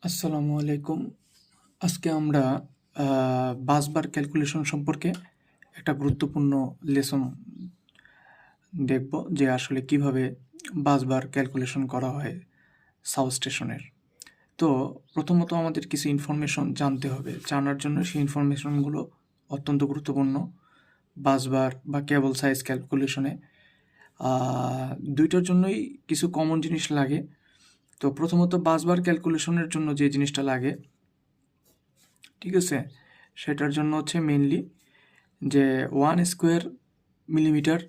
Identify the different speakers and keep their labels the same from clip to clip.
Speaker 1: আসসালামু আলাইকুম। আজকে আমরা বাসবার ক্যালকুলেশন সম্পর্কে একটা গুরুত্বপূর্ণ লেসন দেখব যে আসলে কিভাবে বাসবার ক্যালকুলেশন করা হয় সাবস্টেশনের। তো প্রথমত আমাদের কিছু ইনফরমেশন জানতে হবে। জানার জন্য সেই ইনফরমেশনগুলো অত্যন্ত গুরুত্বপূর্ণ বাসবার বা কেবল সাইজ ক্যালকুলেশনে। আ ২ টার জন্যই কিছু কমন জিনিস লাগে। তো প্রথমত বাসবার ক্যালকুলেশনের জন্য যে জিনিসটা লাগে, ঠিক আছে? সেটার জন্য হচ্ছে মেইনলি যে 1 স্কোয়ার মিলিমিটার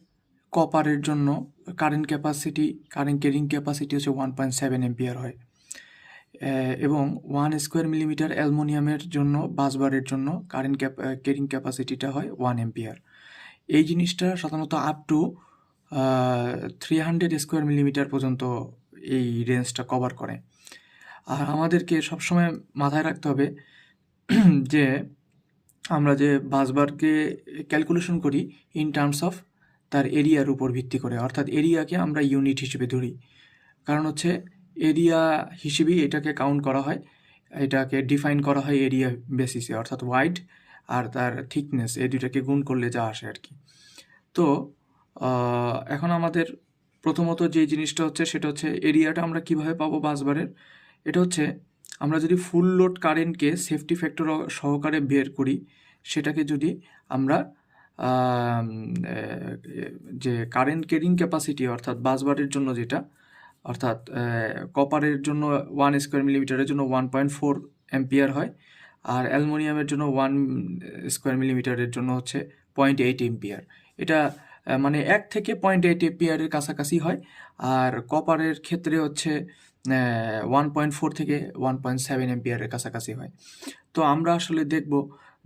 Speaker 1: কপারের জন্য কারেন্ট ক্যারিং ক্যাপাসিটি হচ্ছে 1.7 এম্পিয়ার হয়। এবং 1 স্কোয়ার মিলিমিটার অ্যালুমিনিয়ামের জন্য বাসবারের জন্য ক্যারিং ক্যাপাসিটিটা হয় 1 এম্পিয়ার। এই জিনিসটা সাধারণত আপ টু 300 স্কোয়ার মিলিমিটার পর্যন্ত এই রেঞ্জটা কভার করে। আর আমাদেরকে সবসময় মাথায় রাখতে হবে যে আমরা যে বাসবারকে ক্যালকুলেশন করি ইন টার্মস অফ তার এরিয়ার উপর ভিত্তি করে, অর্থাৎ এরিয়াকে আমরা ইউনিট হিসেবে ধরি। কারণ হচ্ছে এরিয়া হিসেবেই এটাকে কাউন্ট করা হয়, এটাকে ডিফাইন করা হয় এরিয়া বেসিসে, অর্থাৎ ওয়াইড আর তার থিকনেস এই দুইটাকে গুণ করলে যা আসে আর কি। তো এখন আমাদের প্রথমত যে জিনিসটা হচ্ছে সেটা হচ্ছে এরিয়াটা আমরা কিভাবে পাবো বাসবারের। এটা হচ্ছে আমরা যদি ফুল লোড কারেন্টকে সেফটি ফ্যাক্টর সহকারে বের করি, সেটাকে যদি আমরা আম, এ, যে কারেন্ট ক্যারিং ক্যাপাসিটি অর্থাৎ বাসবারের জন্য যেটা, অর্থাৎ কপারের জন্য 1 স্কোয়ার মিলিমিটারের জন্য 1.4 অ্যাম্পিয়ার হয়, আর অ্যালুমিনিয়ামের জন্য 1 স্কোয়ার মিলিমিটারের জন্য হচ্ছে 0.8 এম্পিয়ার। এটা মানে 1 থেকে 0.8 এম্পিয়ারের কাছাকাছি হয়। আর কপারের ক্ষেত্রে হচ্ছে 1.4 থেকে 1.7 এম্পিয়ারের কাছাকাছি হয়। তো আমরা আসলে দেখব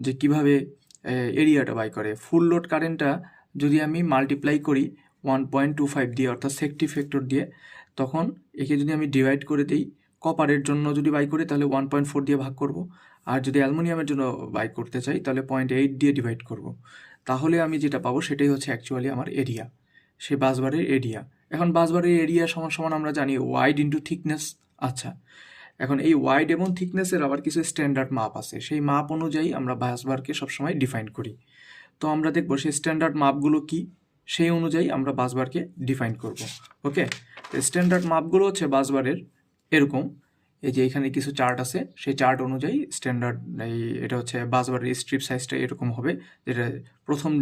Speaker 1: যে কিভাবে এরিয়াটা বাই করে। ফুল লোড কারেন্টটা যদি আমি মাল্টিপ্লাই করি 1.25 দিয়ে, অর্থাৎ সেফটি ফ্যাক্টর দিয়ে, তখন একে যদি আমি ডিভাইড করে দিই, কপারের জন্য যদি বাই করি তাহলে 1.4 দিয়ে ভাগ করব। আর যদি অ্যালুমিনিয়ামের জন্য বাই করতে চাই তাহলে 0.8 দিয়ে ডিভাইড করব। তাহলে আমি যেটা পাবো সেটাই হচ্ছে অ্যাকচুয়ালি আমার এরিয়া, সে বাসবারের এরিয়া। এখন বাসবারের এরিয়া সমান সমান আমরা জানি ওয়াইড ইন্টু থিকনেস। আচ্ছা, এখন এই ওয়াইড এবং থিকনেসের আবার কিছু স্ট্যান্ডার্ড মাপ আছে, সেই মাপ অনুযায়ী আমরা বাসবারকে সবসময় ডিফাইন করি। তো আমরা দেখব সেই স্ট্যান্ডার্ড মাপগুলো কি, সেই অনুযায়ী আমরা বাসবারকে ডিফাইন করব। ওকে, তো স্ট্যান্ডার্ড মাপগুলো হচ্ছে বাসবারের এরকম। এই যে এখানে কিছু চার্ট আছে, সেই চার্ট অনুযায়ী স্ট্যান্ডার্ড এটা হচ্ছে বাসবারের স্ট্রিপ সাইজটা এরকম হবে। যেটা প্রথম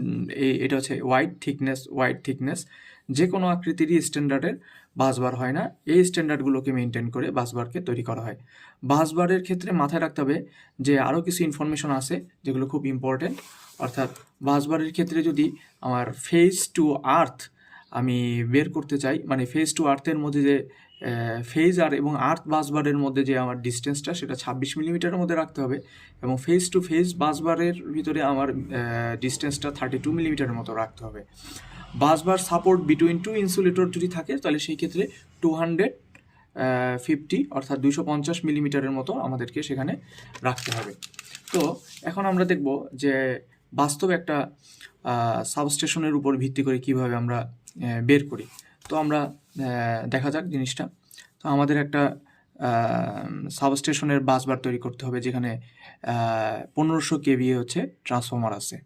Speaker 1: এটা হচ্ছে ওয়াইড থিকনেস। যে কোনো আকৃতিরই স্ট্যান্ডার্ডের বাসবার হয় না, এই স্ট্যান্ডার্ডগুলোকে মেনটেন করে বাসবারকে তৈরি করা হয়। বাসবারের ক্ষেত্রে মাথায় রাখতে হবে যে আরও কিছু ইনফরমেশন আছে যেগুলো খুব ইম্পর্টেন্ট। অর্থাৎ বাসবারের ক্ষেত্রে যদি আমার ফেজ টু আর্থ আমি বের করতে চাই, মানে ফেজ টু আর্থের মধ্যে যে ফেজ আর এবং আর্থ বাসবারের মধ্যে যে আমার ডিস্টেন্সটা, সেটা 26 মিলিমিটারের মধ্যে রাখতে হবে, এবং ফেজ টু ফেজ বাসবারের ভিতরে আমার ডিস্টেন্সটা 32 মিলিমিটারের মতো রাখতে হবে। Busbar support between two insulator যদি থাকে তাহলে সেই ক্ষেত্রে 250 অর্থাৎ 250 মিলিমিটারের মতো আমাদেরকে সেখানে রাখতে হবে। তো এখন আমরা দেখব যে বাস্তবে একটা সাবস্টেশনের উপর ভিত্তি করে কিভাবে আমরা বের করি। তো আমরা দেখা যাক জিনিসটা। তো আমাদের একটা সাবস্টেশনের বাসবার তৈরি করতে হবে যেখানে 1500 কেভিএ হচ্ছে ট্রান্সফর্মার আছে,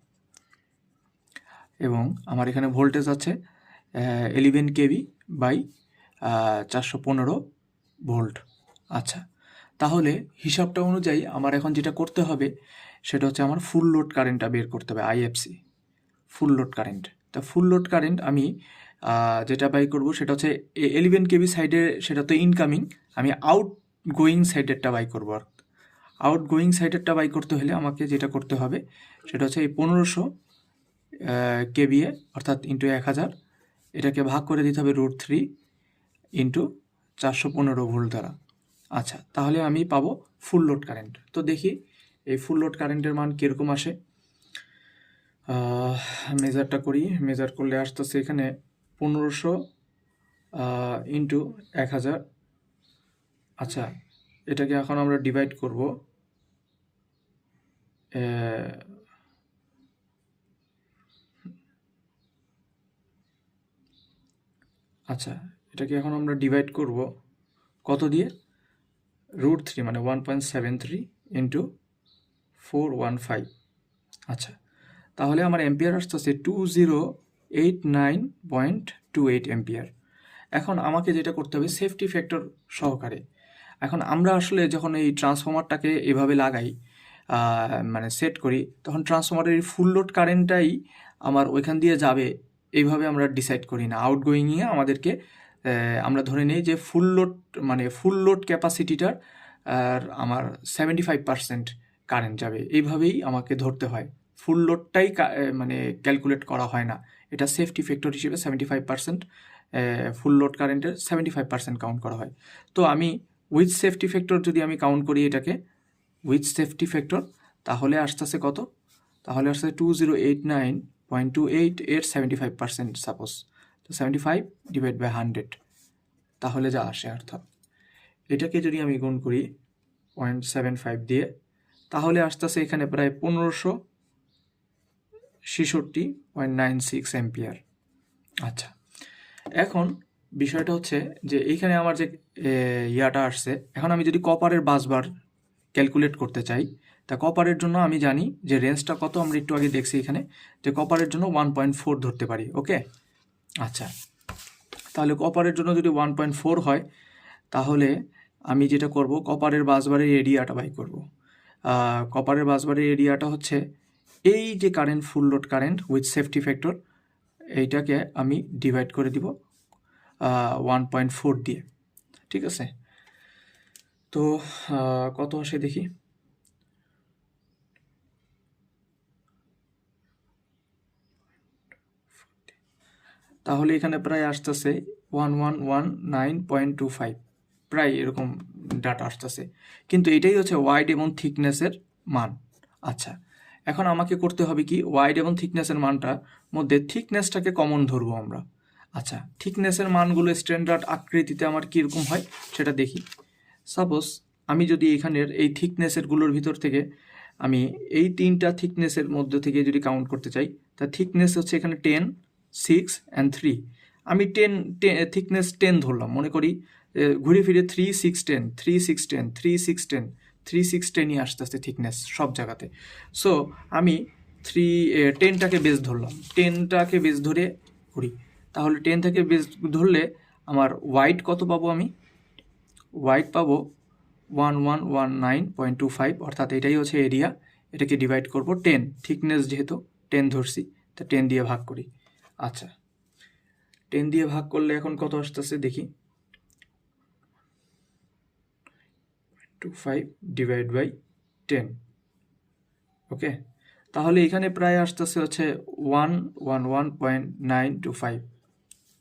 Speaker 1: এবং আমার এখানে ভোল্টেজ আছে 11 কেভি বাই 415 ভোল্ট। আচ্ছা, তাহলে হিসাবটা অনুযায়ী আমার এখন যেটা করতে হবে সেটা হচ্ছে আমার ফুল লোড কারেন্টটা বের করতে হবে, আইএফসি ফুল লোড কারেন্ট। তা ফুল লোড কারেন্ট আমি যেটা বাই করব সেটা হচ্ছে 11 কেভি সাইডে, সেটা তো ইনকামিং। আমি আউট গোয়িং সাইডেরটা বাই করব। আউট গোয়িং সাইডেরটা বাই করতে হলে আমাকে যেটা করতে হবে সেটা হচ্ছে এই 1500 কেভিএ অর্থাৎ ইন্টু 1000, এটাকে ভাগ করে দিতে হবে √3 ইন্টু 415 ভোল্ট দ্বারা। আচ্ছা, তাহলে আমি পাবো ফুল লোড কারেন্ট। তো দেখি এই ফুল লোড কারেন্টের মান কীরকম আসে। মেজারটা করি, মেজার করলে আসতেছে এখানে 1500 ইন্টু 1000। আচ্ছা, এটাকে এখন আমরা ডিভাইড করব আচ্ছা, এটাকে এখন আমরা ডিভাইড করব কত দিয়ে, √3 মানে 1.73 ইন্টু 415। আচ্ছা, তাহলে আমার এম্পিয়ার আসতেছে 2089.28 এম্পিয়ার। এখন আমাকে যেটা করতে হবে সেফটি ফ্যাক্টর সহকারে। এখন আমরা আসলে যখন এই ট্রান্সফর্মারটাকে এভাবে লাগাই, মানে সেট করি, তখন ট্রান্সফর্মারের ফুল লোড কারেন্টটাই আমার ওইখান দিয়ে যাবে এইভাবে আমরা ডিসাইড করি না। আউটগোয়িংয়ে আমাদেরকে আমরা ধরে নিই যে ফুল লোড ক্যাপাসিটিটার আর আমার 75% কারেন্ট যাবে, এইভাবেই আমাকে ধরতে হয়। ফুল লোডটাই মানে ক্যালকুলেট করা হয় না, এটা সেফটি ফ্যাক্টর হিসেবে 75% ফুল লোড কারেন্টের 75% কাউন্ট করা হয়। তো আমি উইথ সেফটি ফ্যাক্টর যদি আমি কাউন্ট করি এটাকে উইথ সেফটি ফ্যাক্টর, তাহলে আসতেছে কত? তাহলে আসতেছে 2089.28 এর 75% সাপোজ, তো 75 ডিভাইড বাই 100, তাহলে যা আসে অর্থাৎ এটাকে যদি আমি গুণ করি 0.75 দিয়ে, তাহলে আসতেছে এখানে প্রায় 1566.96 এম্পিয়ার। আচ্ছা, এখন বিষয়টা হচ্ছে যে এইখানে আমার যে ইয়াটা আসছে, এখন আমি যদি কপারের বাসবার ক্যালকুলেট করতে চাই, তা কপারের জন্য আমি জানি যে রেঞ্জটা কত, আমরা একটু আগে দেখছি এখানে যে কপারের জন্য 1.4 ধরতে পারি। ওকে, আচ্ছা, তাহলে কপারের জন্য যদি 1.4 হয়, তাহলে আমি যেটা করব কপারের বাসবারের এরিয়াটা বাই করব। কপারের বাসবারের এরিয়াটা হচ্ছে এই যে current, full load current with safety factor, এইটাকে আমি ডিভাইড করে দিব 1.4 দিয়ে। ঠিক আছে, তো কত আসে দেখি। তাহলে এখানে প্রায় আসতেছে 1119.25, প্রায় এরকম ডাটা আসতেছে, কিন্তু এটাই হচ্ছে ওয়াইড এবং থিকনেসের মান। আচ্ছা, এখন আমাকে করতে হবে কি, ওয়াইড এবং থিকনেসের মানটার মধ্যে থিকনেসটাকে কমন ধরবো আমরা। আচ্ছা, থিকনেসের মানগুলো স্ট্যান্ডার্ড আকৃতিতে আমার কীরকম হয় সেটা দেখি। সাপোজ আমি যদি এখানের এই থিকনেসেরগুলোর ভিতর থেকে আমি এই তিনটা থিকনেসের মধ্যে থেকে যদি কাউন্ট করতে চাই, তা থিকনেস হচ্ছে এখানে 10, 6 অ্যান্ড 3। আমি থিকনেস 10 ধরলাম, মনে করি ঘুরে ফিরে 3, 6, 10, 3, 6, 10, 3, 6, 10, 3, 6, 10ই আসতে আসতে থিকনেস সব জায়গাতে। সো আমি 10টাকে বেস ধরলাম, 10টাকে বেস ধরে করি, তাহলে 10 থেকে বেস ধরলে আমার ওয়াইড কত পাবো? আমি ওয়াইড পাবো 1119.25, অর্থাৎ এটাই হচ্ছে এরিয়া। এটাকে ডিভাইড করব 10, থিকনেস যেহেতু 10 ধরছি, তা 10 দিয়ে ভাগ করি। আচ্ছা, 10 দিয়ে ভাগ করলে এখন কত আসতেছে দেখি, 25 ডিভাইড বাই 10। ওকে, তাহলে এখানে প্রায় আসতেছে হচ্ছে 111.925।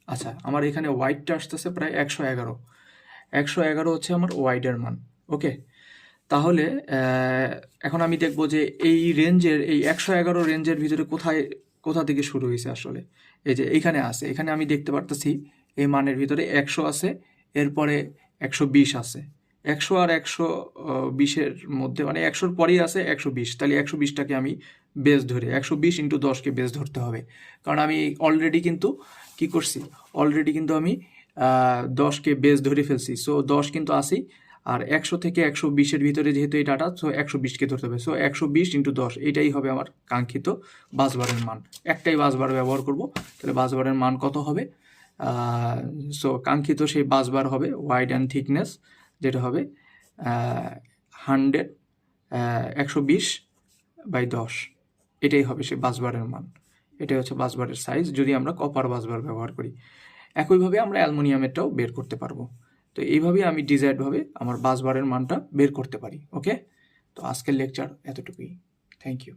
Speaker 1: আচ্ছা, আমার এখানে ওয়াইডটা আসতেছে প্রায় 111 হচ্ছে আমার ওয়াইডের মান। ওকে, তাহলে এখন আমি দেখব যে এই রেঞ্জের, এই 111 রেঞ্জের ভিতরে কোথা থেকে শুরু হয়েছে আসলে। এই যে এইখানে আছে, এখানে আমি দেখতে পারতেছি এই মানের ভিতরে 100 আছে, এরপরে 120 আছে, 100 আর 120-এর মধ্যে, মানে 100-র পরেই আছে 120, তাহলে 120টাকে আমি বেস ধরে 120 ইন্টু 10কে বেস ধরতে হবে, কারণ আমি অলরেডি কিন্তু কি করছি, আমি 10কে বেস ধরে ফেলছি। সো 10 কিন্তু আসি, আর 100 থেকে 120-এর ভিতরে যেহেতু এই ডাটা, সো 120কে ধরতে হবে। সো 120 ইন্টু 10, এটাই হবে আমার কাঙ্ক্ষিত বাসবারের মান। একটাই বাসবার ব্যবহার করব, তাহলে বাসবারের মান কত হবে? সো কাঙ্ক্ষিত সেই বাসবার হবে ওয়াইড অ্যান্ড থিকনেস, যেটা হবে 120/10, এটাই হবে সেই বাসবারের মান। এটাই হচ্ছে বাসবারের সাইজ যদি আমরা কপার বাসবার ব্যবহার করি। একইভাবে আমরা অ্যালুমিনিয়ামেরটাও বের করতে পারবো। তো এইভাবেই আমি ডিজাইনভাবে আমার বাসবারের মানটা বের করতে পারি। ওকে, তো আজকের লেকচার এতটুকুই। Thank you.